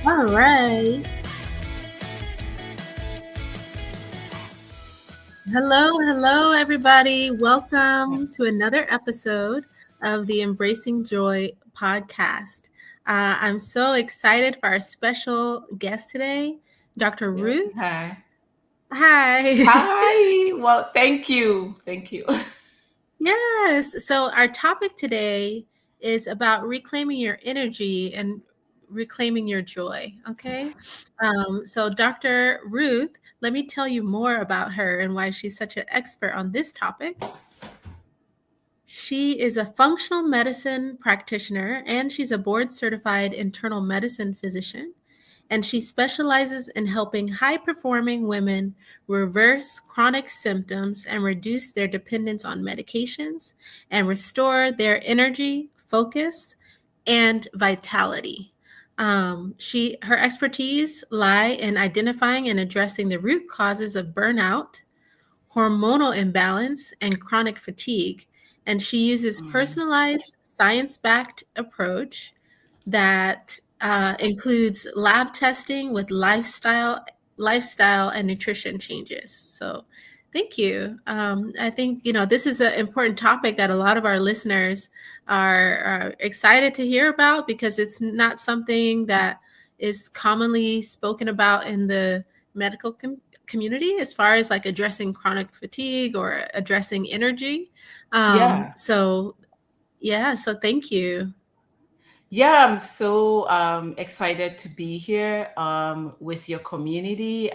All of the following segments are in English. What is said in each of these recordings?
All right. Hello, everybody. Welcome to another episode of the Embracing Joy podcast. I'm so excited for our special guest today, Dr. Yeah. Ruth. Hi. Hi. Hi. Well, thank you. Thank you. Yes. So, our topic today is about reclaiming your energy and reclaiming your joy. Okay. So, Dr. Ruth, let me tell you more about her and why she's such an expert on this topic. She is a functional medicine practitioner and she's a board certified internal medicine physician. And she specializes in helping high performing women reverse chronic symptoms and reduce their dependence on medications and restore their energy, focus, and vitality. Her expertise lie in identifying and addressing the root causes of burnout, hormonal imbalance, and chronic fatigue. And she uses Mm. personalized, science-backed approach that includes lab testing with lifestyle and nutrition changes. So thank you. I think this is an important topic that a lot of our listeners are excited to hear about because it's not something that is commonly spoken about in the medical community as far as like addressing chronic fatigue or addressing energy. Yeah. So thank you. Yeah, I'm so excited to be here with your community.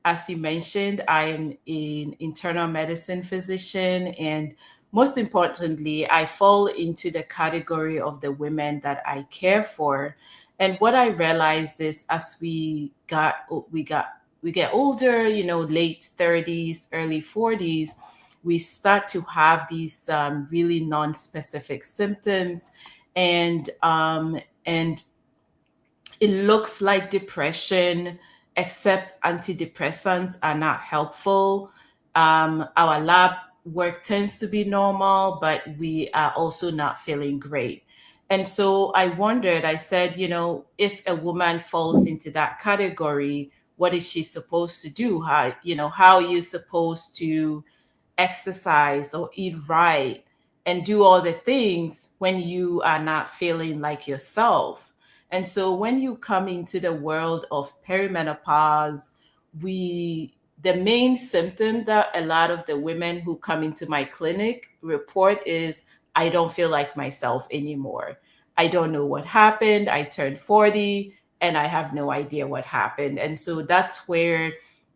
As you mentioned, I am an internal medicine physician, and most importantly, I fall into the category of the women that I care for. And what I realized is, as we get older, late 30s, early 40s, we start to have these really non-specific symptoms, and it looks like depression, except antidepressants are not helpful. Our lab work tends to be normal, but we are also not feeling great. And so I wondered, I said, if a woman falls into that category, what is she supposed to do? How are you supposed to exercise or eat right and do all the things when you are not feeling like yourself? And so when you come into the world of perimenopause, the main symptom that a lot of the women who come into my clinic report is, I don't feel like myself anymore. I don't know what happened. I turned 40 and I have no idea what happened. And so that's where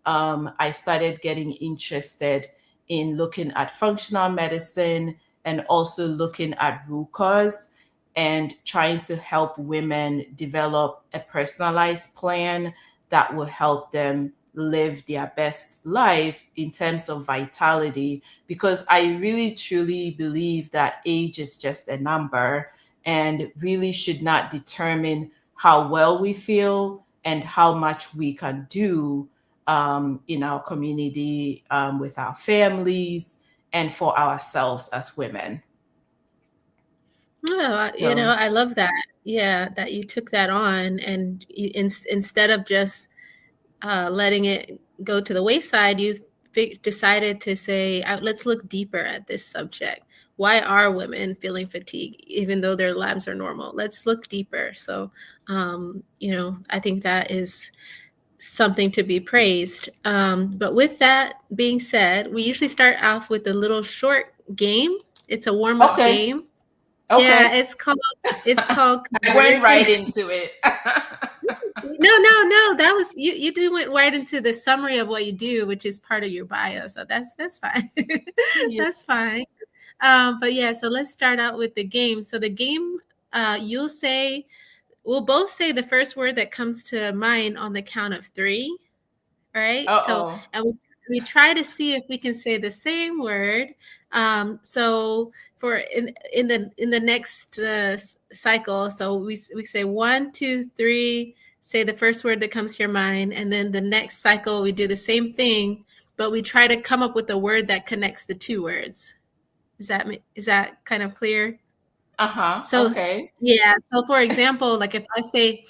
I started getting interested in looking at functional medicine and also looking at root cause and trying to help women develop a personalized plan that will help them live their best life in terms of vitality. Because I really truly believe that age is just a number and really should not determine how well we feel and how much we can do in our community, with our families, and for ourselves as women. Oh, So, I love that. Yeah, that you took that on and instead of just letting it go to the wayside, you decided to say, let's look deeper at this subject. Why are women feeling fatigue even though their labs are normal? Let's look deeper. So, I think that is something to be praised. But with that being said, we usually start off with a little short game. It's a warm up okay, game. Yeah, okay. it's called I went right converting. into it. No. That was you went right into the summary of what you do, which is part of your bio. So that's fine. Yeah. That's fine. But yeah, so let's start out with the game. So the game, we'll both say the first word that comes to mind on the count of three. All right. So, Uh-oh. and we try to see if we can say the same word. So for in the next cycle, so we say 1, 2, 3. Say the first word that comes to your mind, and then the next cycle we do the same thing, but we try to come up with a word that connects the two words. Is that kind of clear? Uh-huh. So Okay. yeah. So for example, like if I say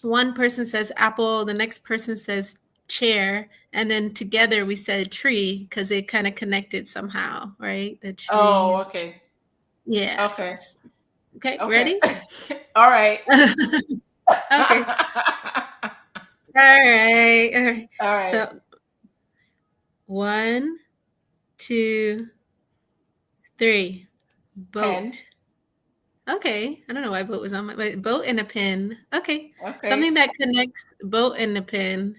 one person says apple, the next person says chair, and then together we said tree because it kind of connected somehow, right? The Oh, tree. okay. Okay. Yes. Okay, Okay. ready? All right. Okay. All right. All right. All right. So 1, 2, 3. Pen. Boat. Okay. I don't know why boat was on my but boat and a pin. Okay. Something Okay. that connects boat and a pin.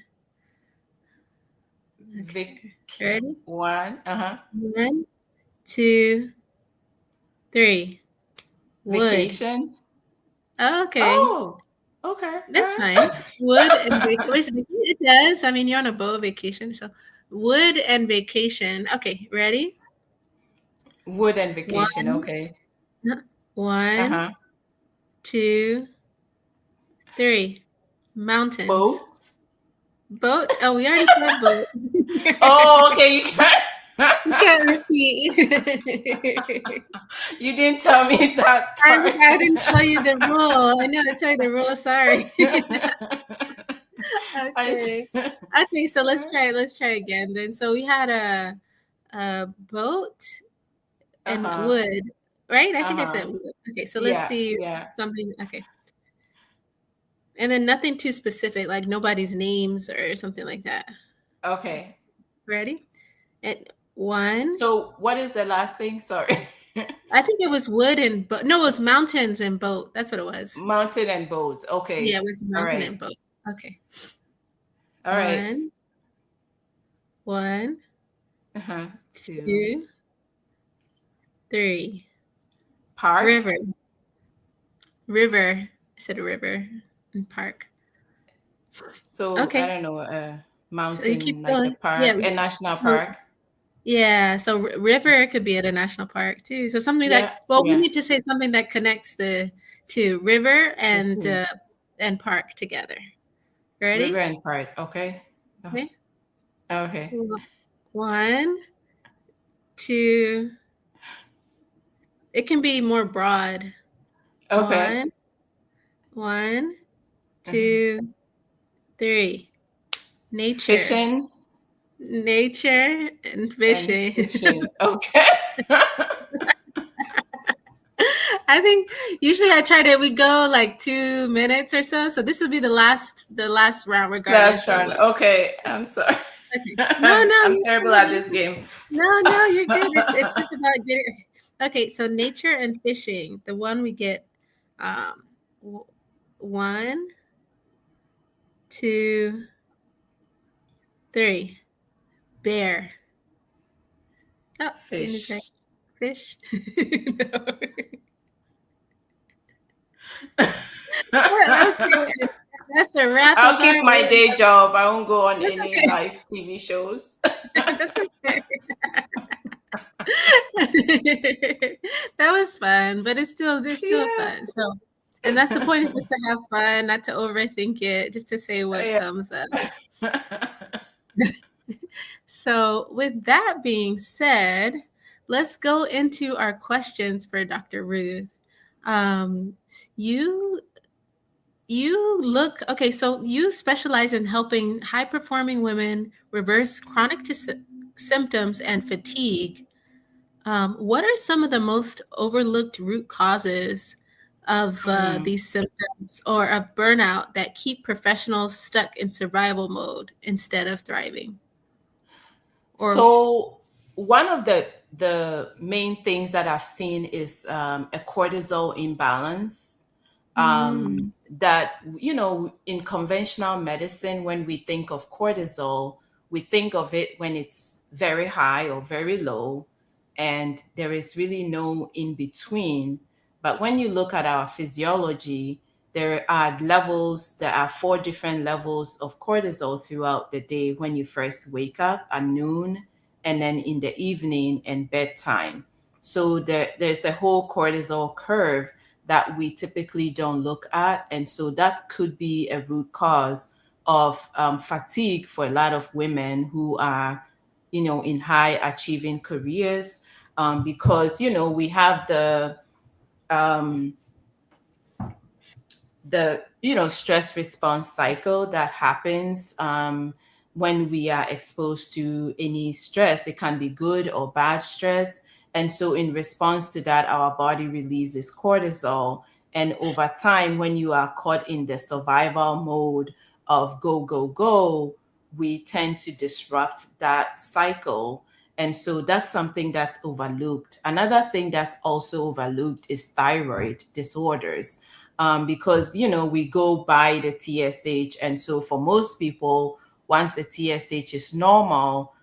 Vic. Okay. Ready? One. Uh-huh. 1, 2, 3. Wood. Vacation. Okay. Oh, okay. All That's right. fine. Wood and vacation. It does. I mean, you're on a boat vacation, so wood and vacation. Okay, ready? Wood and vacation. One, Okay. one, Uh-huh. 2, 3. Mountains. Boat. Boat. Oh, we already said boat. Oh, okay. You can't. You can't repeat. You didn't tell me that part. I didn't tell you the rule. I know to tell you the rule. Sorry. Okay. I, Okay, so let's try. Let's try again. Then, so we had a boat and uh-huh. wood, right? I think I said Uh-huh. wood. Okay, so let's Yeah, see yeah. something. Okay, and then nothing too specific, like nobody's names or something like that. Okay, Okay. ready? And one, So what is the last thing? Sorry. I think it was wood and boat. No, it was mountains and boat. That's what it was. Mountain and boat. Yeah, it Okay. was All mountain right. and boat. Okay, All right. one, one, Uh-huh. Two. 2, 3. Park. River, river. I said a river and park. So I Okay, don't know, so you mountain keep like a going. Yeah. park, a national So park. yeah, so river could be at a national park too. So something that Yeah, well, we yeah. need to say something that connects the two river The two. and park together. River Ready? and park. Okay. Oh, Okay. okay. 1, 2. It can be more broad. Okay. One, one, Uh-huh. 2, 3. Nature, Fishing nature, and and fishing. fishing. Okay. I think usually I try to we go like 2 minutes or so. So this will be the last round, Last regardless of round. what. Okay. I'm sorry. Okay. No, I'm, no, I'm you're terrible at good. this game. No, no, you're good. It's just about getting. Okay, so nature and fishing. The one we get, um, 1, 2, 3. Bear. Oh, you need to say Fish. fish. No. Okay, that's a wrap I'll of keep our. my day job. I won't go on That's any okay. live TV shows. That's okay. That was fun, but it's still Yeah. fun. So, and that's the point is just to have fun, not to overthink it, just to say what Yeah. comes up. So, with that being said, let's go into our questions for Dr. Ruth. Um, you you look okay, so you specialize in helping high performing women reverse chronic symptoms and fatigue. What are some of the most overlooked root causes of Mhm. these symptoms or of burnout that keep professionals stuck in survival mode instead of thriving? Or So one of the main things that I've seen is a cortisol imbalance. mm, That in conventional medicine, when we think of cortisol, we think of it when it's very high or very low, and there is really no in between. But when you look at our physiology, there are levels, there are 4 different levels of cortisol throughout the day when you first wake up at noon, and then in the evening and bedtime. So there's a whole cortisol curve that we typically don't look at. And so that could be a root cause of fatigue for a lot of women who are, in high achieving careers, because, we have um, the stress response cycle that happens when we are exposed to any stress. It can be good or bad stress, and so in response to that, our body releases cortisol. And over time, when you are caught in the survival mode of go go go, we tend to disrupt that cycle. And so that's something that's overlooked. Another thing that's also overlooked is thyroid disorders, because we go by the TSH, and so for most people, once the TSH is normal,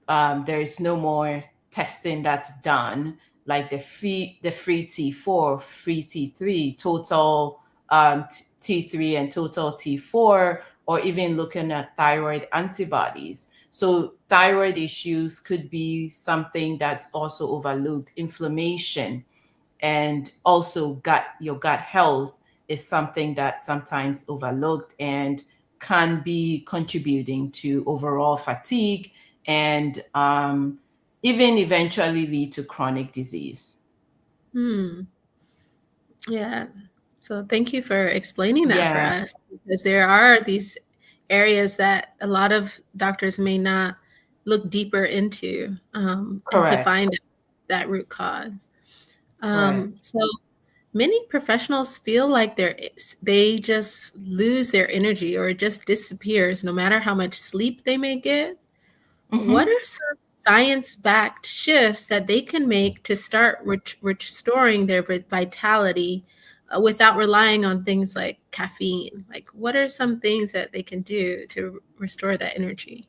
there is no more testing that's done, like the free T4, free T3, total T3 and total T4, or even looking at thyroid antibodies. So thyroid issues could be something that's also overlooked. Inflammation, and also your gut health is something that's sometimes overlooked and can be contributing to overall fatigue, and even eventually lead to chronic disease. Hmm. Yeah. So thank you for explaining that for Yeah, us, because there are these areas that a lot of doctors may not look deeper into, and to correct, find that root cause. correct. So many professionals feel like they just lose their energy or it just disappears no matter how much sleep they may get. What Hmm. are some science-backed shifts that they can make to start restoring their vitality without relying on things like caffeine? Like, what are some things that they can do to restore that energy?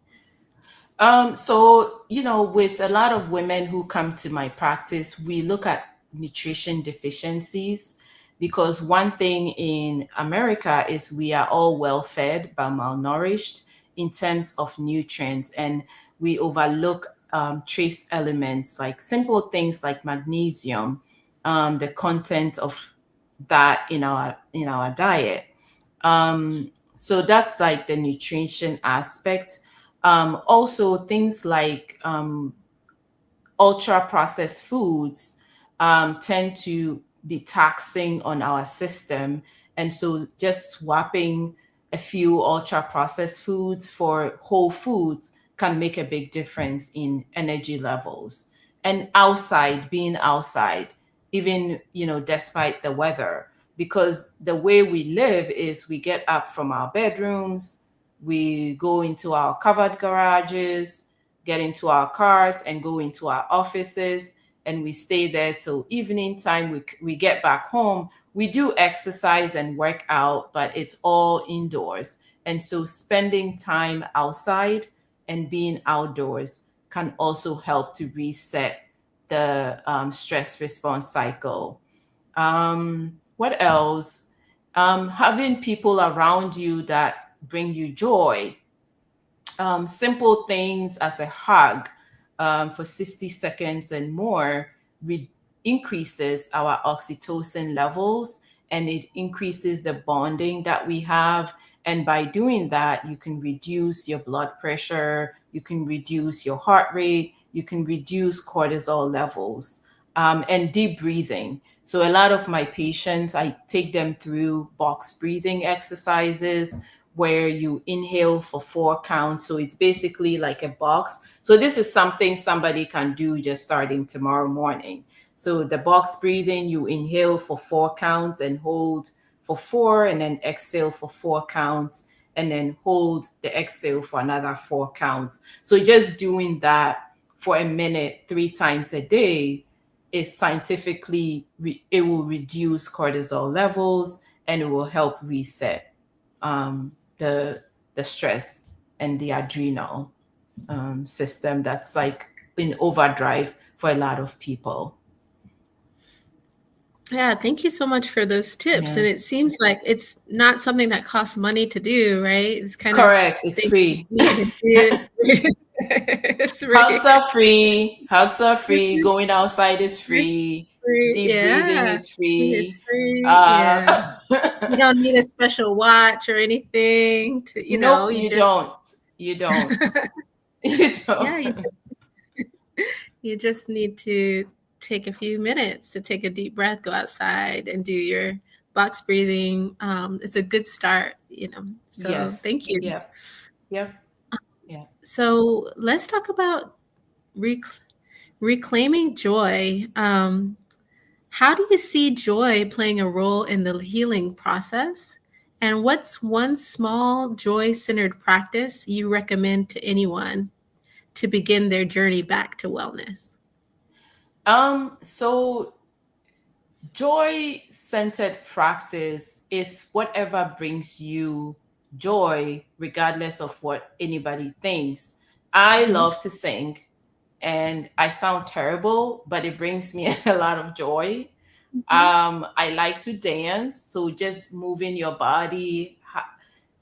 So, with a lot of women who come to my practice, we look at nutrition deficiencies, because one thing in America is we are all well fed but malnourished in terms of nutrients, and we overlook trace elements, like simple things like magnesium, the content of that in our diet. So that's like the nutrition aspect. Also, things like ultra processed foods tend to be taxing on our system. And so just swapping a few ultra processed foods for whole foods can make a big difference in energy levels. And being outside, even, despite the weather, because the way we live is we get up from our bedrooms, we go into our covered garages, get into our cars and go into our offices, and we stay there till evening time. We get back home, we do exercise and work out, but it's all indoors. And so spending time outside and being outdoors can also help to reset the stress response cycle. What else? Having people around you that bring you joy. Simple things as a hug for 60 seconds and more increases our oxytocin levels, and it increases the bonding that we have. And by doing that, you can reduce your blood pressure, you can reduce your heart rate, you can reduce cortisol levels, and deep breathing. So, a lot of my patients, I take them through box breathing exercises where you inhale for 4 counts. So it's basically like a box. So this is something somebody can do just starting tomorrow morning. So the box breathing, you inhale for 4 counts and hold for four, and then exhale for 4 counts, and then hold the exhale for another 4 counts. So just doing that for a minute 3 times a day is scientifically, it will reduce cortisol levels, and it will help reset the stress and the adrenal system that's like in overdrive for a lot of people. Yeah, thank you so much for those tips. Yeah, And it seems like it's not something that costs money to do, right? It's kind of correct. It's things free. you can do. It's Hugs free. are free. Hugs are It's free. Going outside is free. free. Deep breathing Yeah, is it's free. free. Yeah. Uh, You don't need a special watch or anything to, nope, you you just don't. You don't. You yeah, don't. you just need to take a few minutes to take a deep breath, go outside and do your box breathing. It's a good start, So Yes. thank you. Yep. Yep. Yeah. So let's talk about rec- reclaiming joy. How do you see joy playing a role in the healing process? And what's one small joy centered practice you recommend to anyone to begin their journey back to wellness? So joy centered practice is whatever brings you joy, regardless of what anybody thinks. I Mhm, love to sing and I sound terrible, but it brings me a lot of joy. mhm, I like to dance, so just moving your body,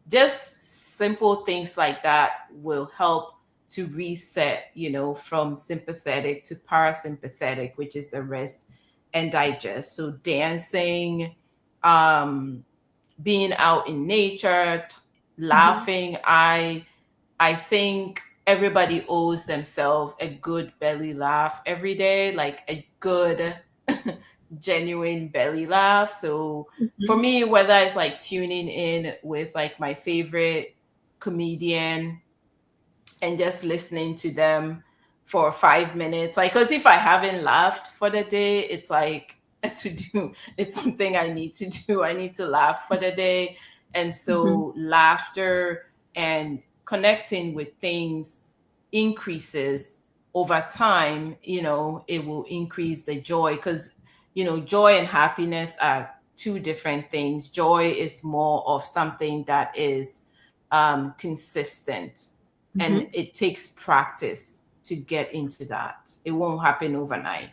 just simple things like that will help to reset, from sympathetic to parasympathetic, which is the rest and digest. So dancing, um, being out in nature, mhm, laughing. I think everybody owes themselves a good belly laugh every day, like a good, genuine belly laugh. So for mhm, me, whether it's like tuning in with like my favorite comedian and just listening to them for 5 minutes, like, because if I haven't laughed for the day, it's like a to do. It's something I need to do. I need to laugh for the day. And mhm, so laughter and connecting with things increases over time. It will increase the joy, because joy and happiness are two different things. Joy is more of something that is consistent, and mhm, it takes practice to get into that. It won't happen overnight.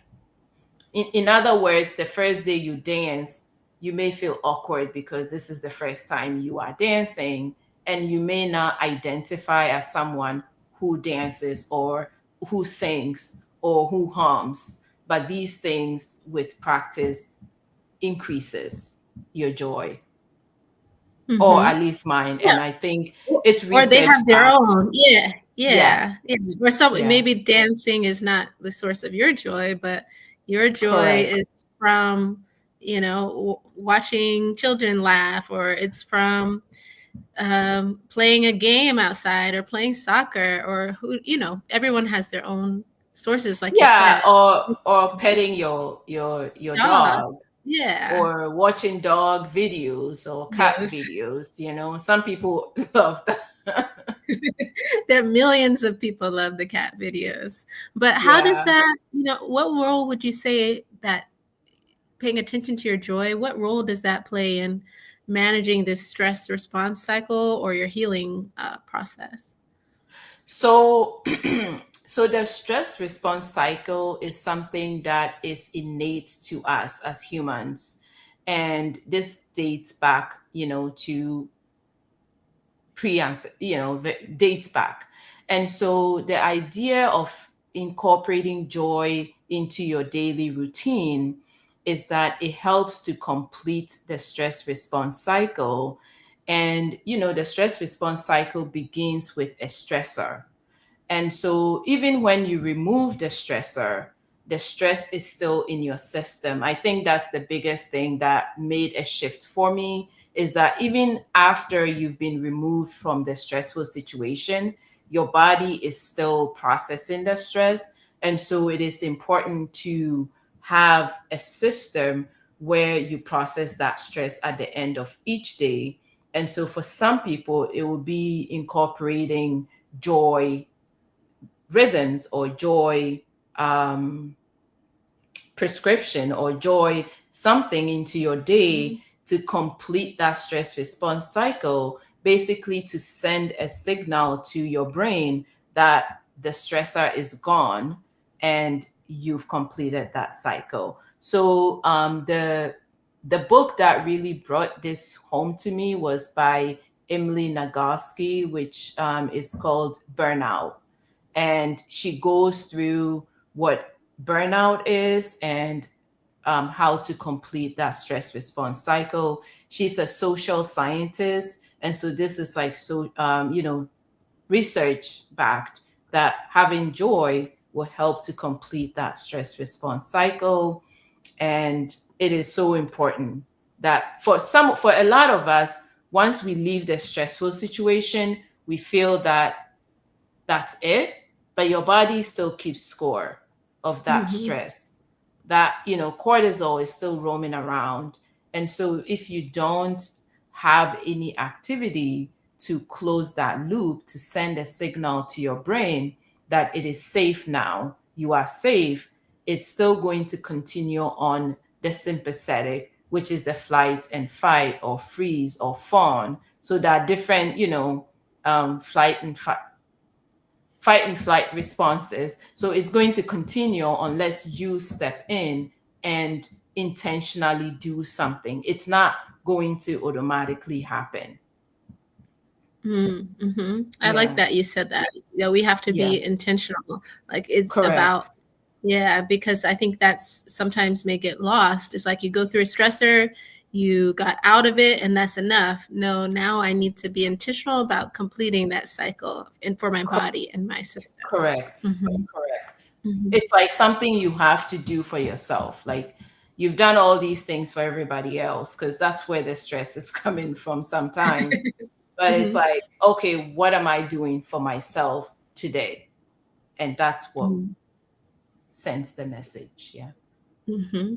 In other words, the first day you dance, you may feel awkward because this is the first time you are dancing, and you may not identify as someone who dances or who sings or who hums. But these things with practice increases your joy, or mhm. at least mine. Yeah. And I think it's Or they research have their backed. own. Yeah, Yeah, yeah, yeah. Or some yeah, maybe dancing is not the source of your joy, but your joy correct. is from, watching children laugh, or it's from playing a game outside or playing soccer, or everyone has their own sources, like you Yeah, said. or petting your Dog. dog, Yeah. or watching dog videos or cat Yes. videos. Some people love that. There are millions of people love the cat videos. But how does Yeah. that, what role would you say that paying attention to your joy, what role does that play in managing this stress response cycle or your healing process? So so the stress response cycle is something that is innate to us as humans. And this dates back, to dates back. And so the idea of incorporating joy into your daily routine is that it helps to complete the stress response cycle. And the stress response cycle begins with a stressor. And so even when you remove the stressor, the stress is still in your system. I think that's the biggest thing that made a shift for me, is that even after you've been removed from the stressful situation, your body is still processing the stress. And so it is important to have a system where you process that stress at the end of each day. And so for some people, it will be incorporating joy rhythms or joy um, prescription or joy something into your day Mhm. to complete that stress response cycle, basically to send a signal to your brain that the stressor is gone and you've completed that cycle. So the book that really brought this home to me was by Emily Nagoski, which is called Burnout, and she goes through what burnout is and how to complete that stress response cycle. She's a social scientist, and so this is like research backed, that having joy will help to complete that stress response cycle, and it is so important. that for a lot of us, once we leave the stressful situation, we feel that that's it, but your body still keeps score of that Mhm. stress. That, cortisol is still roaming around. And so if you don't have any activity to close that loop, to send a signal to your brain that it is safe now, you are safe, it's still going to continue on the sympathetic, which is the flight and fight or freeze or fawn. So there are different, fight and flight responses. So it's going to continue unless you step in and intentionally do something. It's not going to automatically happen. I like Yeah. that you said that. We have to Yeah. be intentional. Like it's Correct. about, yeah, because I think that's sometimes may get lost. It's like you go through a stressor, you got out of it, and that's enough. No, now I need to be intentional about completing that cycle and for my body and my system. Correct. Hmm. Correct. Hmm. It's like something you have to do for yourself. Like you've done all these things for everybody else because that's where the stress is coming from sometimes. But it's Hmm. like, okay, what am I doing for myself today? And that's what sends the message. Yeah. Hmm.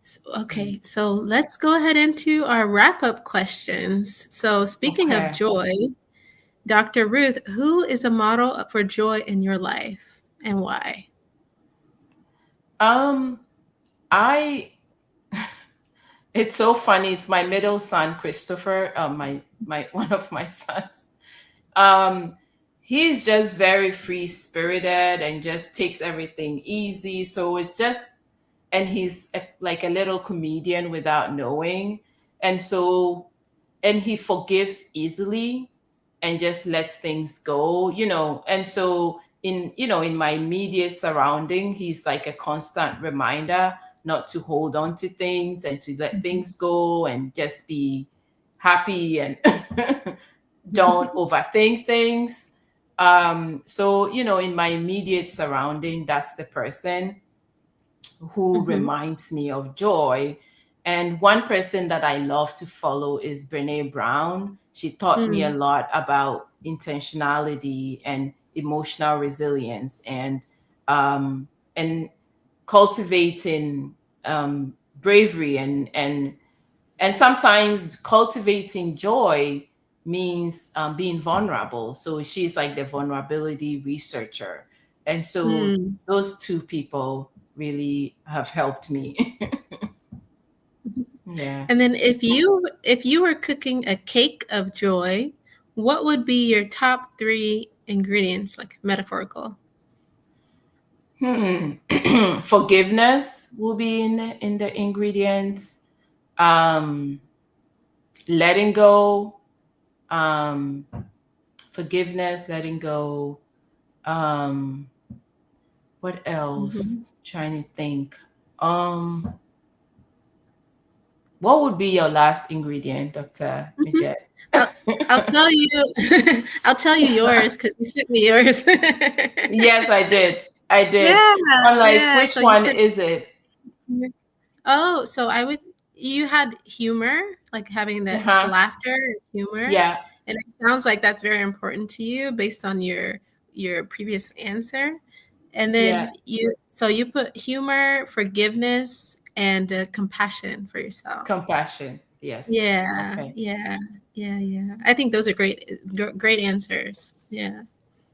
So, Mm. okay, so let's go ahead into our wrap up questions. So, speaking of Okay. joy, Dr. Ruth, who is a model for joy in your life and why? Um, I it's so funny. It's my middle son, Christopher, my one of my sons. Um, he's just very free spirited and just takes everything easy. So it's just, and he's like a little comedian without knowing. And so, and he forgives easily and just lets things go, And so in my immediate surrounding, he's like a constant reminder not to hold on to things and to let things go and just be happy and don't overthink things. So, in my immediate surrounding, that's the person who Mhm, reminds me of joy. And one person that I love to follow is Brene Brown. She taught me a mm, lot about intentionality and emotional resilience um, and cultivating bravery and sometimes cultivating joy means being vulnerable. So she's like the vulnerability researcher. And so mm. those two people really have helped me. Yeah. And then if you were cooking a cake of joy, what would be your top 3 ingredients, like metaphorical? Hmm. Forgiveness will be in the ingredients. Um, letting go. Um, forgiveness, letting go. Um, what Mhm, else? Trying to think. Um, what would be your last ingredient, Dr. mhm. Midget? I'll I'll tell you I'll tell you yours because you sent me yours. Yes, I did. I did. Yeah, I'm like, yeah, which so you one said is it? oh, so I would you had humor, like having that Uh-huh. laughter, humor, Yeah. and it sounds like that's very important to you based on your previous answer. And Yeah. then you put humor, forgiveness, and compassion for yourself. Compassion. Yes. Yeah, Okay. yeah, yeah, yeah. I think those are great answers. Yeah.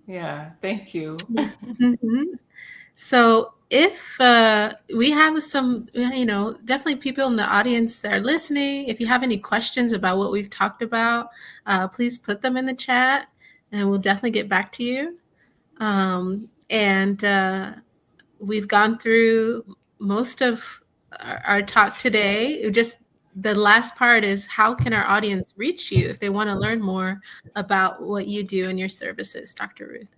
Yeah. Thank you. Yeah. Mhm. So if we have some, definitely people in the audience that are listening, if you have any questions about what we've talked about, please put them in the chat and we'll definitely get back to you. And we've gone through most of our talk today. Just the last part is how can our audience reach you if they want to learn more about what you do and your services, Dr. Ruth?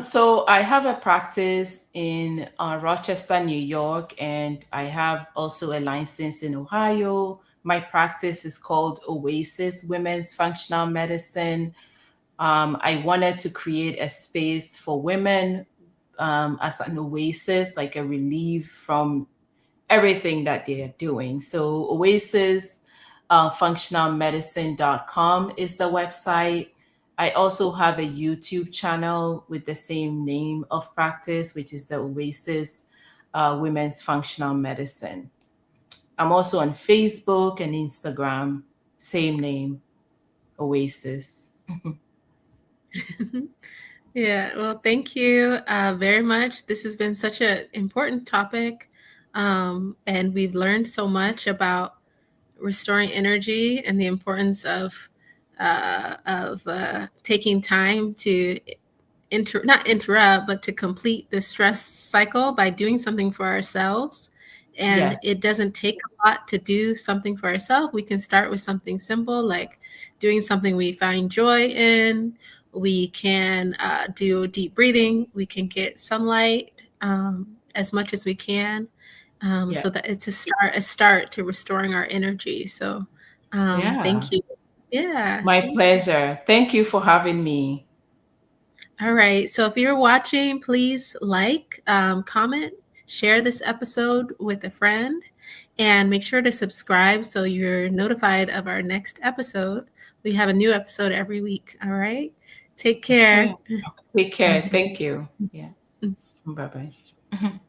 So I have a practice in Rochester, New York, and I have also a license in Ohio. My practice is called Oasis Women's Functional Medicine. I wanted to create a space for women as an oasis, like a relief from everything that they are doing. So Oasis functionalmedicine.com is the website. I also have a YouTube channel with the same name of practice, which is the Oasis Women's Functional Medicine. I'm also on Facebook and Instagram, same name, Oasis. Yeah, well, thank you very much. This has been such an important topic, and we've learned so much about restoring energy and the importance of taking time to not interrupt, but to complete the stress cycle by doing something for ourselves. And Yes. it doesn't take a lot to do something for ourselves. We can start with something simple, like doing something we find joy in. We can do deep breathing. We can get sunlight as much as we can, Yeah. so that it's a start to restoring our energy. So, Yeah. thank you. Yeah, My thank you. pleasure. Thank you for having me. All right. So if you're watching, please like, comment, share this episode with a friend, and make sure to subscribe so you're notified of our next episode. We have a new episode every week. All right. Take Okay. care. Take care. Thank you. Yeah. Bye bye. Bye.